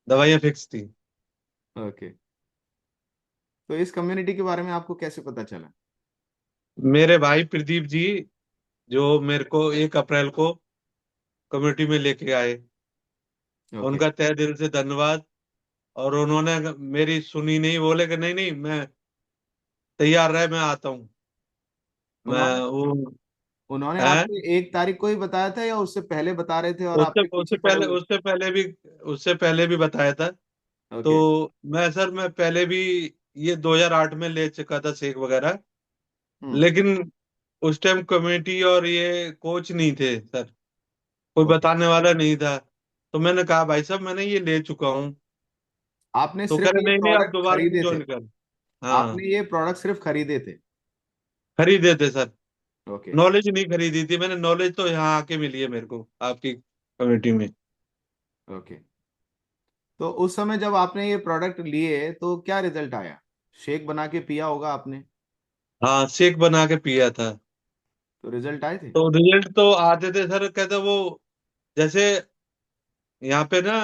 दवाइयाँ फिक्स थी। ओके। तो इस कम्युनिटी के बारे में आपको कैसे पता चला? मेरे भाई प्रदीप जी, जो मेरे को 1 अप्रैल को कम्युनिटी में लेके आए, ओके। उनका तहे दिल से धन्यवाद। और उन्होंने मेरी सुनी नहीं, बोले कि नहीं नहीं, मैं तैयार रहे, मैं आता हूँ। मैं उन्होंने वो उन्होंने है। आपको 1 तारीख को ही बताया था या उससे पहले बता रहे थे और आपके पीछे पड़े हुए? उससे पहले भी बताया था। ओके। तो मैं पहले भी ये 2008 में ले चुका था शेक वगैरह। हम्म। लेकिन उस टाइम कमेटी और ये कोच नहीं थे सर, कोई ओके। बताने वाला नहीं था। तो मैंने कहा भाई साहब, मैंने ये ले चुका हूँ। आपने तो कह सिर्फ रहे ये नहीं नहीं, आप प्रोडक्ट दोबारा से खरीदे थे? ज्वाइन कर। हाँ, आपने ये प्रोडक्ट सिर्फ खरीदे थे? खरीदे थे सर। ओके। नॉलेज नहीं खरीदी थी मैंने, नॉलेज तो यहाँ आके मिली है मेरे को आपकी कमेटी में। ओके। तो उस समय जब आपने ये प्रोडक्ट लिए तो क्या रिजल्ट आया? शेक बना के पिया होगा आपने, हाँ, शेक बना के पिया था। तो रिजल्ट आए थे? तो रिजल्ट तो आते थे सर, कहते वो जैसे यहाँ पे ना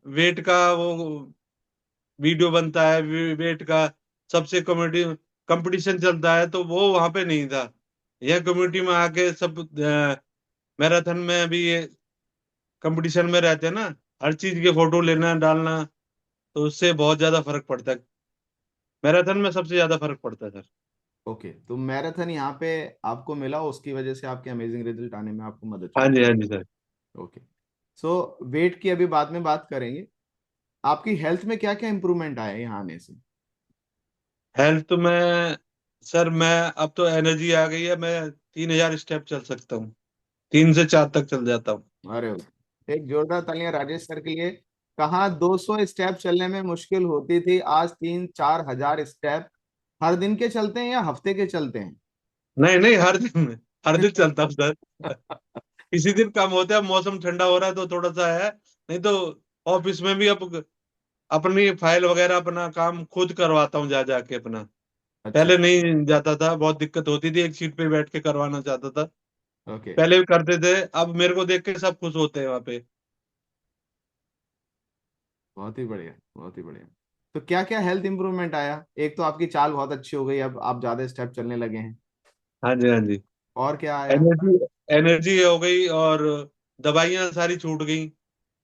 वेट का वो वीडियो बनता है, वेट का सबसे कम्युनिटी कंपटीशन चलता है, तो वो वहां पे नहीं था। यह कम्युनिटी में आके सब मैराथन में भी ये कंपटीशन में रहते हैं ना, हर चीज के फोटो लेना डालना, तो उससे बहुत ज्यादा फर्क पड़ता है। मैराथन में सबसे ज्यादा फर्क पड़ता है सर। ओके, तो मैराथन यहाँ पे आपको मिला, उसकी वजह से आपके अमेजिंग रिजल्ट आने में आपको मदद हाँ मिली। जी, हाँ जी सर। ओके। सो वेट की अभी बाद में बात करेंगे। आपकी हेल्थ में क्या क्या इंप्रूवमेंट आया यहाँ आने से? हेल्थ में सर, मैं अब तो एनर्जी आ गई है, मैं 3,000 स्टेप चल सकता हूँ, 3 से 4 तक चल जाता हूँ। अरे वाह। एक जोरदार तालियां राजेश सर के लिए। कहाँ 200 स्टेप चलने में मुश्किल होती थी, आज 3-4 हजार स्टेप हर दिन के चलते हैं या हफ्ते के चलते हैं? नहीं नहीं, हर दिन चलता हूँ सर। किसी दिन कम होता है, मौसम ठंडा हो रहा है तो थोड़ा सा है, नहीं तो ऑफिस में भी अब अपनी फाइल वगैरह अपना काम खुद करवाता हूँ, जा जाके अपना। अच्छा। पहले नहीं जाता था, बहुत दिक्कत होती थी, एक सीट पे बैठ के करवाना चाहता था। ओके। पहले भी करते थे, अब मेरे को देख के सब खुश होते हैं वहां पे। बहुत ही बढ़िया, बहुत ही बढ़िया। तो क्या क्या हेल्थ इंप्रूवमेंट आया? एक तो आपकी चाल बहुत अच्छी हो गई, अब आप ज्यादा स्टेप चलने लगे हैं। हाँ जी, हाँ जी। और क्या आया? एनर्जी एनर्जी हो गई, और दवाइयां सारी छूट गई।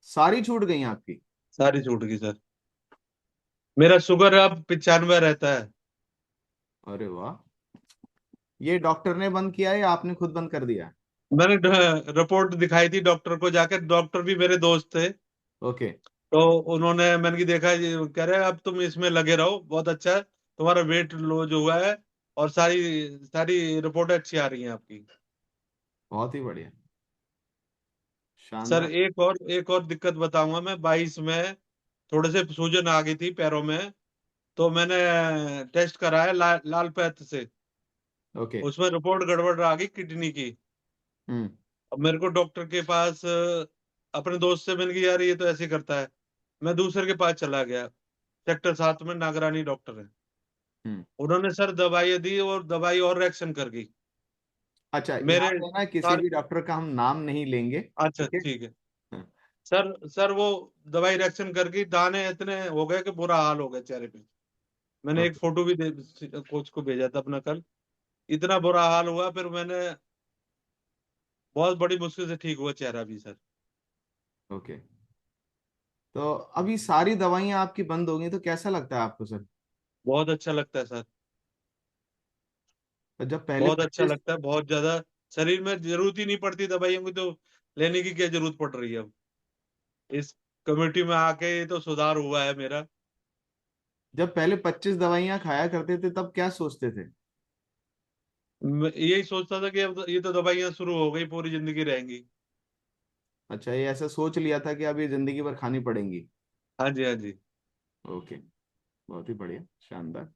सारी छूट गई आपकी? सारी छूट गई सर। मेरा शुगर अब 95 रहता है। अरे वाह। ये डॉक्टर ने बंद किया है या आपने खुद बंद कर दिया? मैंने रिपोर्ट दिखाई थी डॉक्टर को जाकर, डॉक्टर भी मेरे दोस्त थे। ओके। तो उन्होंने, मैंने की देखा, ये कह रहे अब तुम इसमें लगे रहो, बहुत अच्छा है, तुम्हारा वेट लॉस हुआ है, और सारी सारी रिपोर्टें अच्छी आ रही हैं आपकी। बहुत ही बढ़िया। सर, शानदार। एक और दिक्कत बताऊंगा मैं। 22 में थोड़े से सूजन आ गई थी पैरों में, तो मैंने टेस्ट कराया लाल पैथ से। ओके। उसमें रिपोर्ट गड़बड़ आ गई किडनी की। हम्म। अब मेरे को डॉक्टर के पास अपने दोस्त से मिल गई, यार ये तो ऐसे ही करता है। मैं दूसरे के पास चला गया, सेक्टर 7 में नागरानी डॉक्टर है। हम्म। उन्होंने सर दवाई दी, और दवाई और रिएक्शन कर गई अच्छा, यहाँ मेरे पे ना किसी सारे। भी डॉक्टर का हम नाम नहीं लेंगे, अच्छा, ठीक है? ठीक है। हाँ। सर वो दवाई रिएक्शन कर गई, दाने इतने हो गए कि बुरा हाल हो गया चेहरे पे। मैंने एक ओके। फोटो भी कोच को भेजा था अपना कल। इतना बुरा हाल हुआ, फिर मैंने बहुत बड़ी मुश्किल से ठीक हुआ चेहरा भी सर। ओके। तो अभी सारी दवाइयां आपकी बंद हो गई तो कैसा लगता है आपको सर? बहुत अच्छा लगता है सर। तो जब पहले बहुत अच्छा 25। लगता है, बहुत ज्यादा। शरीर में जरूरत ही नहीं पड़ती दवाइयों की, तो लेने की क्या जरूरत पड़ रही है अब। इस कम्युनिटी में आके ये तो सुधार हुआ है मेरा। जब पहले 25 दवाइयां खाया करते थे तब क्या सोचते थे? मैं यही सोचता था कि अब ये तो दवाइयां शुरू हो गई, पूरी जिंदगी रहेंगी। अच्छा, ये ऐसा सोच लिया था कि अब ये जिंदगी भर खानी पड़ेंगी? हाँ जी, हाँ जी। ओके। बहुत ही बढ़िया, शानदार।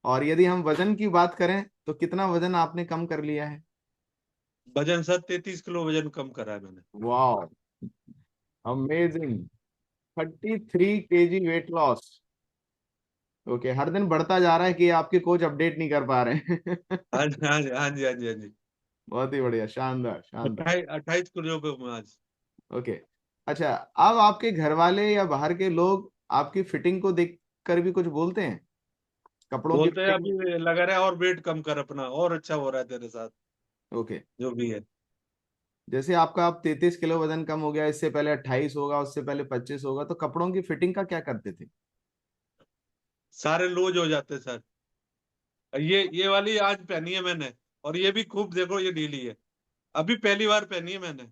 और यदि हम वजन की बात करें तो कितना वजन आपने कम कर लिया है? वजन सर 33 किलो वजन कम करा है मैंने। वाह, amazing. 33 kg weight loss. Okay, हर दिन बढ़ता जा रहा है कि आपके कोच अपडेट नहीं कर पा रहे हैं? हाँ जी, हाँ जी, हाँ जी, हाँ जी, हाँ जी। बहुत ही बढ़िया, शानदार शानदार। 28 किलो पे हूँ मैं आज। ओके। अच्छा, अब आपके घर वाले या बाहर के लोग आपकी फिटिंग को देख कर भी कुछ बोलते हैं, कपड़ों की बोलते हैं फिटिंग? अभी लगा रहा है और वेट कम कर अपना, और अच्छा हो रहा है तेरे साथ, ओके। जो भी है। जैसे आपका अब 33 किलो वजन कम हो गया, इससे पहले 28 होगा, उससे पहले 25 होगा, तो कपड़ों की फिटिंग का क्या करते थे? सारे लूज हो जाते सर। ये वाली आज पहनी है मैंने, और ये भी खूब देखो, ये ढीली है, अभी पहली बार पहनी है मैंने।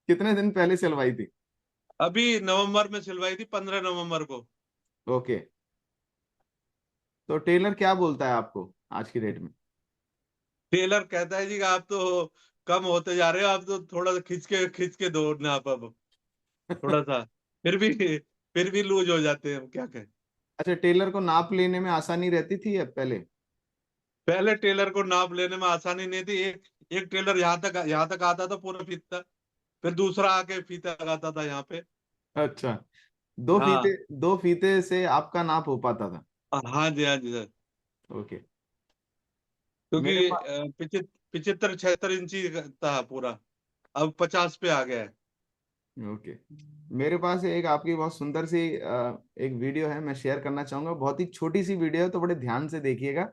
कितने दिन पहले सिलवाई थी? अभी नवंबर में सिलवाई थी, 15 नवंबर को। ओके। तो टेलर क्या बोलता है आपको आज की डेट में? टेलर कहता है जी आप तो कम होते जा रहे हो, आप तो थोड़ा सा खिंच के दो नाप अब, थोड़ा सा। फिर भी लूज हो जाते हैं, क्या कहें। अच्छा, टेलर को नाप लेने में आसानी रहती थी या पहले? पहले टेलर को नाप लेने में आसानी नहीं थी। एक एक टेलर यहाँ तक आता था पूरा फीता, फिर दूसरा आके फीता लगाता था यहाँ पे। अच्छा, दो फीते, हाँ। दो फीते से आपका नाप हो पाता था? हाँ जी, हाँ जी सर। ओके। क्योंकि मेरे पास 75 76 इंची था पूरा, अब 50 पे आ गया है। ओके, मेरे पास एक आपकी बहुत सुंदर सी एक वीडियो है, मैं शेयर करना चाहूंगा। बहुत ही छोटी सी वीडियो है, तो बड़े ध्यान से देखिएगा।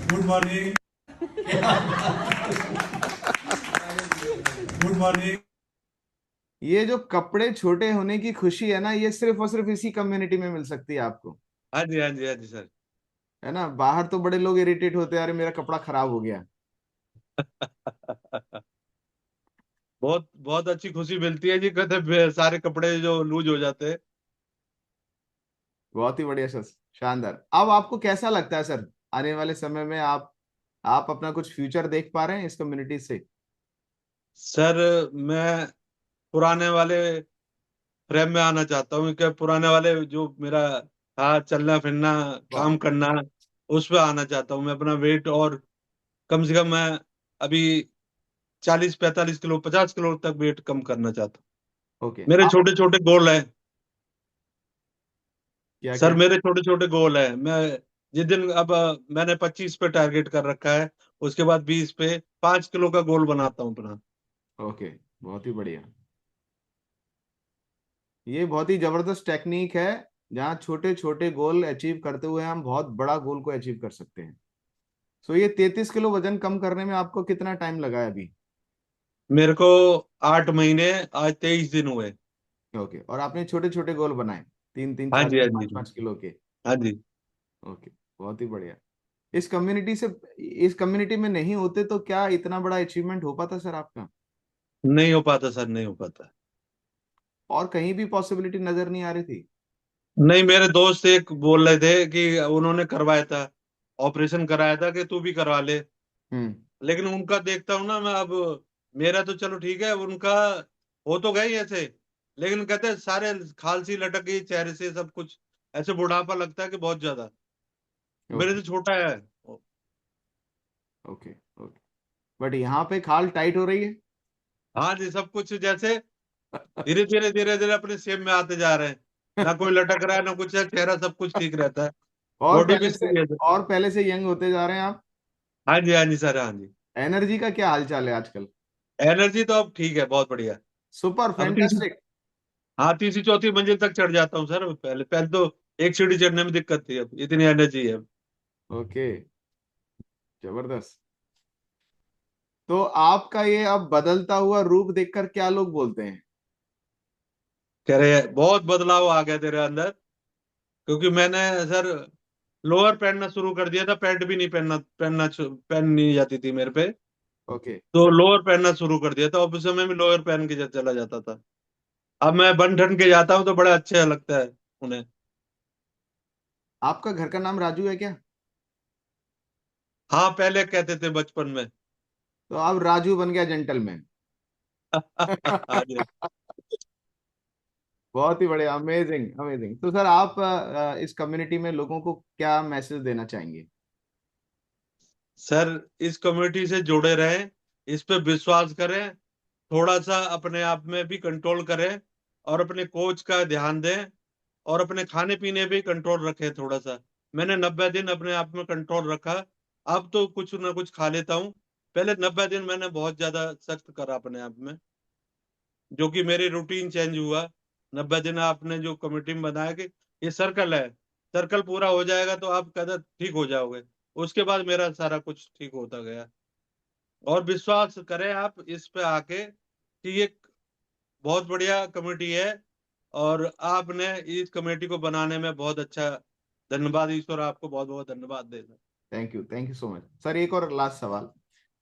Good morning. Good morning. ये जो कपड़े छोटे होने की खुशी है ना, ये सिर्फ और सिर्फ इसी कम्युनिटी में मिल सकती है आपको। हाँ जी, हाँ जी, हाँ जी सर। है ना, बाहर तो बड़े लोग इरिटेट होते हैं, अरे मेरा कपड़ा खराब हो गया। बहुत बहुत अच्छी खुशी मिलती है जी, कहते सारे कपड़े जो लूज हो जाते हैं। बहुत ही बढ़िया सर, शानदार। अब आपको कैसा लगता है सर, आने वाले समय में आप अपना कुछ फ्यूचर देख पा रहे हैं इस कम्युनिटी से? सर मैं पुराने वाले फ्रेम में आना चाहता हूँ, कि पुराने वाले जो मेरा था चलना फिरना, वाह। काम करना, उस पे आना चाहता हूँ मैं। अपना वेट और कम से कम मैं अभी 40 45 किलो 50 किलो तक वेट कम करना चाहता हूँ। ओके। मेरे आप छोटे छोटे गोल हैं क्या सर, क्या? मेरे छोटे छोटे गोल हैं। मैं जिस दिन अब मैंने 25 पे टारगेट कर रखा है, उसके बाद 20 पे, 5 किलो का गोल बनाता हूँ अपना। ओके, बहुत ही बढ़िया। ये बहुत ही जबरदस्त टेक्निक है, जहाँ छोटे छोटे गोल अचीव करते हुए हम बहुत बड़ा गोल को अचीव कर सकते हैं। सो ये 33 किलो वजन कम करने में आपको कितना टाइम लगा है अभी? मेरे को 8 महीने, आज 23 दिन हुए। ओके, और आपने छोटे छोटे गोल बनाए, 3 3 हाँ 4 जी, हाँ 5 जी, 5 किलो के? हाँ जी। ओके, बहुत ही बढ़िया। इस कम्युनिटी से, इस कम्युनिटी में नहीं होते तो क्या इतना बड़ा अचीवमेंट हो पाता सर आपका? नहीं हो पाता सर, नहीं हो पाता। और कहीं भी पॉसिबिलिटी नजर नहीं आ रही थी? नहीं, मेरे दोस्त एक बोल रहे थे कि उन्होंने करवाया था, ऑपरेशन कराया था, कि तू भी करवा ले। हम्म। लेकिन उनका देखता हूँ ना मैं अब, मेरा तो चलो ठीक है, उनका हो तो गई ऐसे, लेकिन कहते हैं सारे खालसी लटक गई चेहरे से, सब कुछ ऐसे बुढ़ापा लगता है कि बहुत ज्यादा। मेरे ओके। से छोटा है। ओके। ओके। बट यहाँ पे खाल टाइट हो रही है। हाँ जी, सब कुछ जैसे धीरे धीरे अपने सेप में आते जा रहे हैं। ना कोई लटक रहा है, ना कुछ है, चेहरा सब कुछ ठीक रहता है। और बॉडी भी पहले से, सही है सर। और पहले से यंग होते जा रहे हैं आप। हाँ जी, हाँ जी सर, हाँ जी। एनर्जी का क्या हाल चाल है आजकल? एनर्जी तो अब ठीक है, बहुत बढ़िया। सुपर अब तीसरी, फैंटास्टिक। हाँ, तीसरी चौथी मंजिल तक चढ़ जाता हूँ सर। पहले पहले तो एक सीढ़ी चढ़ने में दिक्कत थी, अब इतनी एनर्जी है। ओके, जबरदस्त। तो आपका ये अब बदलता हुआ रूप देखकर क्या लोग बोलते हैं? कह रहे हैं बहुत बदलाव आ गया तेरे अंदर, क्योंकि मैंने सर लोअर पहनना शुरू कर दिया था, पैंट भी नहीं पहन नहीं जाती थी मेरे पे। ओके। तो लोअर पहनना शुरू कर दिया था, और उस समय में लोअर पहन के चला जाता था। अब मैं बन ठन के जाता हूँ तो बड़ा अच्छा लगता है उन्हें। आपका घर का नाम राजू है क्या? हाँ, पहले कहते थे बचपन में। तो अब राजू बन गया जेंटलमैन। हाँ जी। बहुत ही बढ़िया, अमेजिंग अमेजिंग। तो सर आप इस कम्युनिटी में लोगों को क्या मैसेज देना चाहेंगे? सर, इस कम्युनिटी से जुड़े रहें, इस पे विश्वास करें, थोड़ा सा अपने आप में भी कंट्रोल करें, और अपने कोच का ध्यान दें, और अपने खाने पीने पे कंट्रोल रखें थोड़ा सा। मैंने 90 दिन अपने आप में कंट्रोल रखा। अब तो कुछ ना कुछ खा लेता हूँ। पहले 90 दिन मैंने बहुत ज्यादा सख्त करा अपने आप में, जो कि मेरी रूटीन चेंज हुआ। 90 दिन आपने जो कमेटी में बनाया कि ये सर्कल है, सर्कल पूरा हो जाएगा तो आप कदर ठीक हो जाओगे। उसके बाद मेरा सारा कुछ ठीक होता गया। और विश्वास करें आप इस पे आके कि ये बहुत बढ़िया कमेटी है, और आपने इस कमेटी को बनाने में बहुत अच्छा, धन्यवाद, ईश्वर आपको बहुत बहुत धन्यवाद देना। Thank you so much sir. एक और लास्ट सवाल,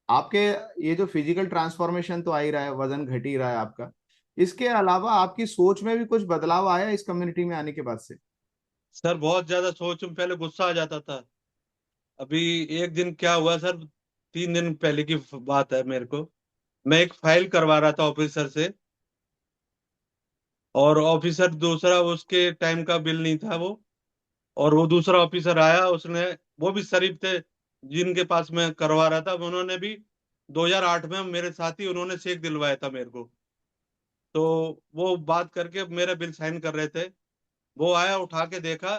आपके ये जो फिजिकल ट्रांसफॉर्मेशन तो आ ही रहा है, वजन घट ही रहा है आपका, इसके अलावा आपकी सोच में भी कुछ बदलाव आया इस कम्युनिटी में आने के बाद से? सर बहुत ज्यादा सोच में पहले गुस्सा आ जाता था। अभी एक दिन क्या हुआ सर, 3 दिन पहले की बात है मेरे को। मैं एक फाइल करवा रहा था ऑफिसर से, और ऑफिसर दूसरा, उसके टाइम का बिल नहीं था वो, और वो दूसरा ऑफिसर आया, उसने, वो भी शरीफ थे जिनके पास मैं करवा रहा था, उन्होंने भी 2008 में मेरे साथ ही उन्होंने चेक दिलवाया था मेरे को। तो वो बात करके मेरा बिल साइन कर रहे थे, वो आया, उठा के देखा,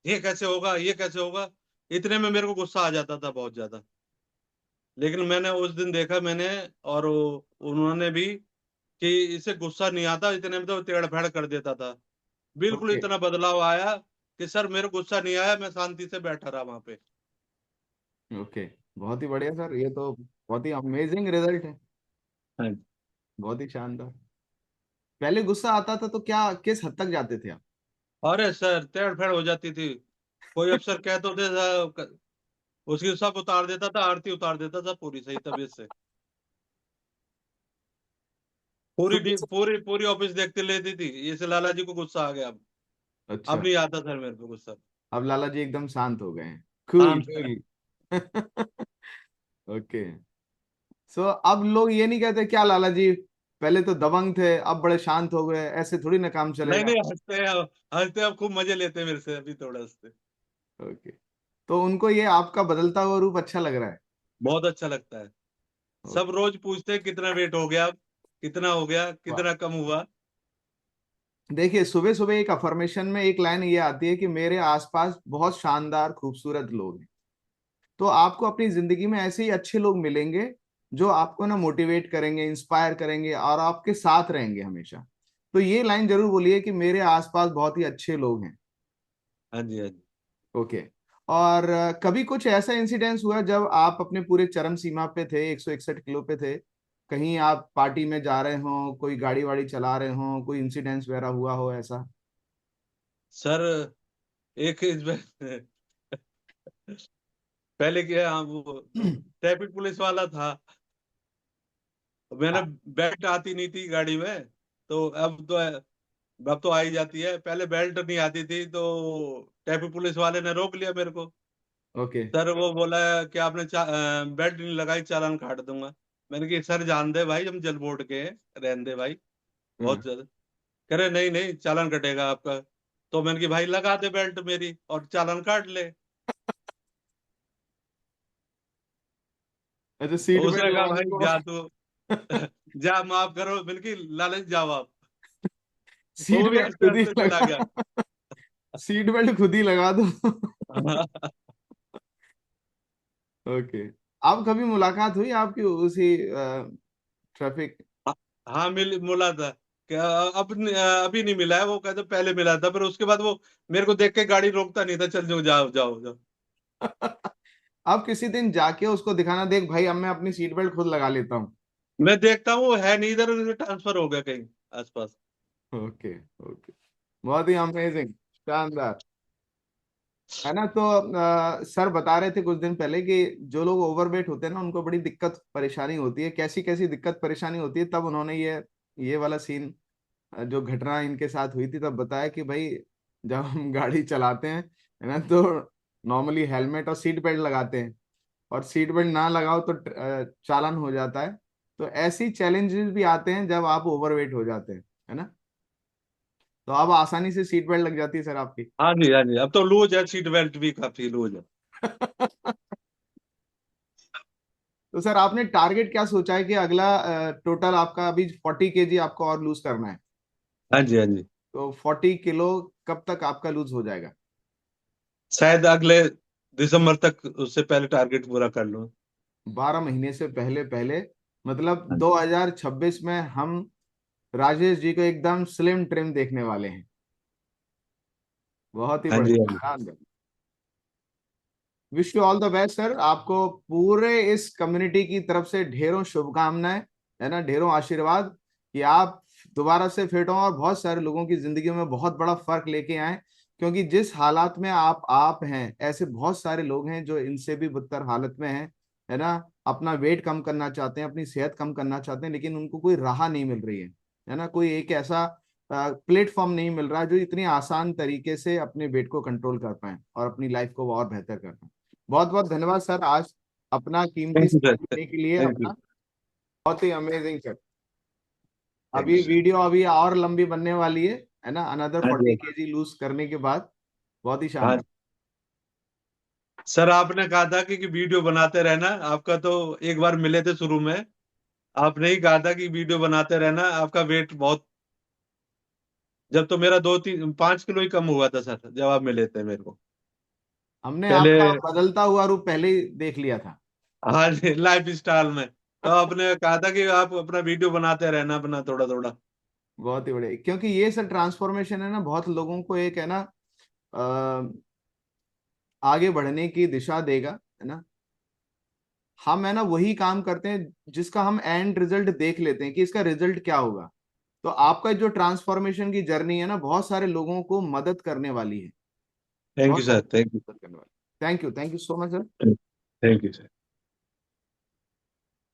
ये कैसे होगा, ये कैसे होगा। इतने में मेरे को गुस्सा आ जाता था बहुत ज्यादा। लेकिन मैंने उस दिन देखा मैंने, और उन्होंने भी, कि इसे गुस्सा नहीं आता, इतने में तो तेड़ फेड़ कर देता था। बिल्कुल ओके इतना बदलाव आया कि सर मेरे को गुस्सा नहीं आया, मैं शांति से बैठा रहा वहां पे। ओके, बहुत ही बढ़िया सर, ये तो बहुत ही अमेजिंग रिजल्ट है, हाँ जी। बहुत ही शानदार। पहले गुस्सा आता था तो क्या किस हद तक जाते थे आप? अरे सर तेड़ फेड़ हो जाती थी। कोई अफसर कह तो दे, उसकी सब उतार देता था, आरती उतार देता था पूरी सही तबीयत से। पूरी सुबह से। पूरी पूरी ऑफिस देखते लेती थी, इसे लाला जी को गुस्सा आ गया अब अच्छा, नहीं आता सर मेरे को गुस्सा। अब लाला जी एकदम शांत हो गए हैं, कूल शांत है। कूल। ओके, सो अब लोग ये नहीं कहते क्या लाला जी पहले तो दबंग थे अब बड़े शांत हो गए, ऐसे थोड़ी ना काम नहीं चलेगा? नहीं, हंसते हैं हंसते हैं, अब खूब मजे लेते हैं मेरे से, अभी थोड़ा हंसते। ओके, तो उनको ये आपका बदलता हुआ रूप अच्छा लग रहा है? बहुत अच्छा लगता है। सब ओके, रोज पूछते हैं कितना वेट हो गया, कितना हो गया, वाह। कितना कम हुआ। देखिए, सुबह सुबह एक अफर्मेशन में एक लाइन ये आती है कि मेरे आसपास बहुत शानदार खूबसूरत लोग हैं। तो आपको अपनी जिंदगी में ऐसे ही अच्छे लोग मिलेंगे जो आपको ना मोटिवेट करेंगे, इंस्पायर करेंगे और आपके साथ रहेंगे हमेशा। तो ये लाइन जरूर बोलिए कि मेरे आसपास बहुत ही अच्छे लोग हैं। हाँ जी, हाँ जी। ओके। और कभी कुछ ऐसा इंसिडेंस हुआ जब आप अपने पूरे चरम सीमा पे थे, 161 किलो पे थे, कहीं आप पार्टी में जा रहे हो, कोई गाड़ी वाड़ी चला रहे हो, कोई इंसिडेंस वगैरह हुआ हो ऐसा? सर एक इसमें पहले क्या, वो ट्रैफिक पुलिस वाला था, मैंने, बेल्ट आती नहीं थी गाड़ी में, तो अब तो आ ही जाती है, पहले बेल्ट नहीं आती थी, तो ट्रैफिक पुलिस वाले ने रोक लिया मेरे को। ओके। सर वो बोला कि आपने बेल्ट नहीं लगाई, चालान काट दूंगा। मैंने कहा सर जान दे भाई, हम जल बोर्ड के हैं, रहने दे भाई, बहुत ज्यादा। कह रहे नहीं नहीं, चालान कटेगा आपका। तो मैंने कहा भाई लगा दे बेल्ट मेरी और चालान काट ले। अच्छा, तो सीट बेल्ट उसने कहा लगाने भाई को। जा तू, जा माफ करो, मैंने कहा लालच जाओ आप। तो सीट वो भी बेल्ट हंसते खुद ही हंसते चला गया। लगा, सीट बेल्ट खुद ही लगा दो। ओके, आप कभी मुलाकात हुई आपकी उसी ट्रैफिक? हाँ मिला था। क्या, अभी नहीं मिला है, वो कहते पहले मिला था, पर उसके बाद वो मेरे को देख के गाड़ी रोकता नहीं था, चल जाओ जाओ जाओ जाओ। आप किसी दिन जाके उसको दिखाना, देख भाई अब मैं अपनी सीट बेल्ट खुद लगा लेता हूँ। मैं देखता हूँ वो है नहीं इधर, उधर ट्रांसफर हो गया कहीं आसपास। ओके ओके, बहुत ही अमेजिंग, शानदार, है ना? तो सर बता रहे थे कुछ दिन पहले कि जो लोग ओवरवेट होते हैं ना उनको बड़ी दिक्कत परेशानी होती है, कैसी कैसी दिक्कत परेशानी होती है, तब उन्होंने ये वाला सीन, जो घटना इनके साथ हुई थी, तब बताया कि भाई जब हम गाड़ी चलाते हैं, है ना, तो नॉर्मली हेलमेट और सीट बेल्ट लगाते हैं, और सीट बेल्ट ना लगाओ तो चालान हो जाता है। तो ऐसी चैलेंजेस भी आते हैं जब आप ओवरवेट हो जाते हैं, है ना? तो अब आसानी से सीट बेल्ट लग जाती है सर आपकी। हाँ जी, हाँ जी, अब तो लूज है, सीट बेल्ट भी काफी लूज है। तो सर आपने टारगेट क्या सोचा है कि अगला, टोटल आपका अभी 40 kg आपको और लूज करना है, हाँ जी, हाँ जी। तो 40 किलो कब तक आपका लूज हो जाएगा? शायद अगले दिसंबर तक उससे पहले टारगेट पूरा कर लूं। 12 महीने से पहले पहले, मतलब 2026 में हम राजेश जी को एकदम स्लिम ट्रिम देखने वाले हैं। बहुत ही हाँ जी, हाँ बढ़िया, जी। शानदार। Wish you all the best sir. आपको पूरे इस कम्युनिटी की तरफ से ढेरों शुभकामनाएं, है ना, ढेरों आशीर्वाद कि आप दोबारा से फिट हों और बहुत सारे लोगों की जिंदगी में बहुत बड़ा फर्क लेके आए। क्योंकि जिस हालात में आप हैं, ऐसे बहुत सारे लोग हैं जो इनसे भी बदतर हालत में हैं, है ना। अपना वेट कम करना चाहते हैं, अपनी सेहत कम करना चाहते हैं, लेकिन उनको कोई राह नहीं मिल रही है ना। कोई एक ऐसा प्लेटफॉर्म नहीं मिल रहा जो इतनी आसान तरीके से अपने वेट को कंट्रोल कर पाए और अपनी लाइफ को और बेहतर कर पाए। बहुत बहुत धन्यवाद सर, आज अपना कीमती थैंक यू समय सर। देने के लिए थैंक यू। अपना। बहुत ही अमेजिंग सर। थैंक अभी यू सर। वीडियो अभी और लंबी बनने वाली है ना, अनदर हाँ 40 जी। केजी लूज करने के बाद। बहुत ही हाँ शानदार। सर, आपने कहा था कि वीडियो बनाते रहना। आपका तो एक बार मिले थे शुरू में, आपने ही कहा था कि वीडियो बनाते रहना। आपका वेट बहुत, जब तो मेरा 2-3-5 किलो ही कम हुआ था सर, जब आप मिले थे मेरे को हमने पहले। आपका बदलता हुआ रूप पहले ही देख लिया था। हाँ जी, लाइफ स्टाइल में। तो आपने कहा था कि आप अपना वीडियो बनाते रहना अपना थोड़ा थोड़ा। बहुत ही बढ़िया, क्योंकि ये सर ट्रांसफॉर्मेशन है ना, बहुत लोगों को एक है ना आगे बढ़ने की दिशा देगा, है ना। हम है ना वही काम करते हैं जिसका हम एंड रिजल्ट देख लेते हैं कि इसका रिजल्ट क्या होगा। तो आपका जो ट्रांसफॉर्मेशन की जर्नी है ना, बहुत सारे लोगों को मदद करने वाली है। थैंक बहुत यू सर। Thank you. मदद करने वाली। Thank you so much sir. Thank you sir.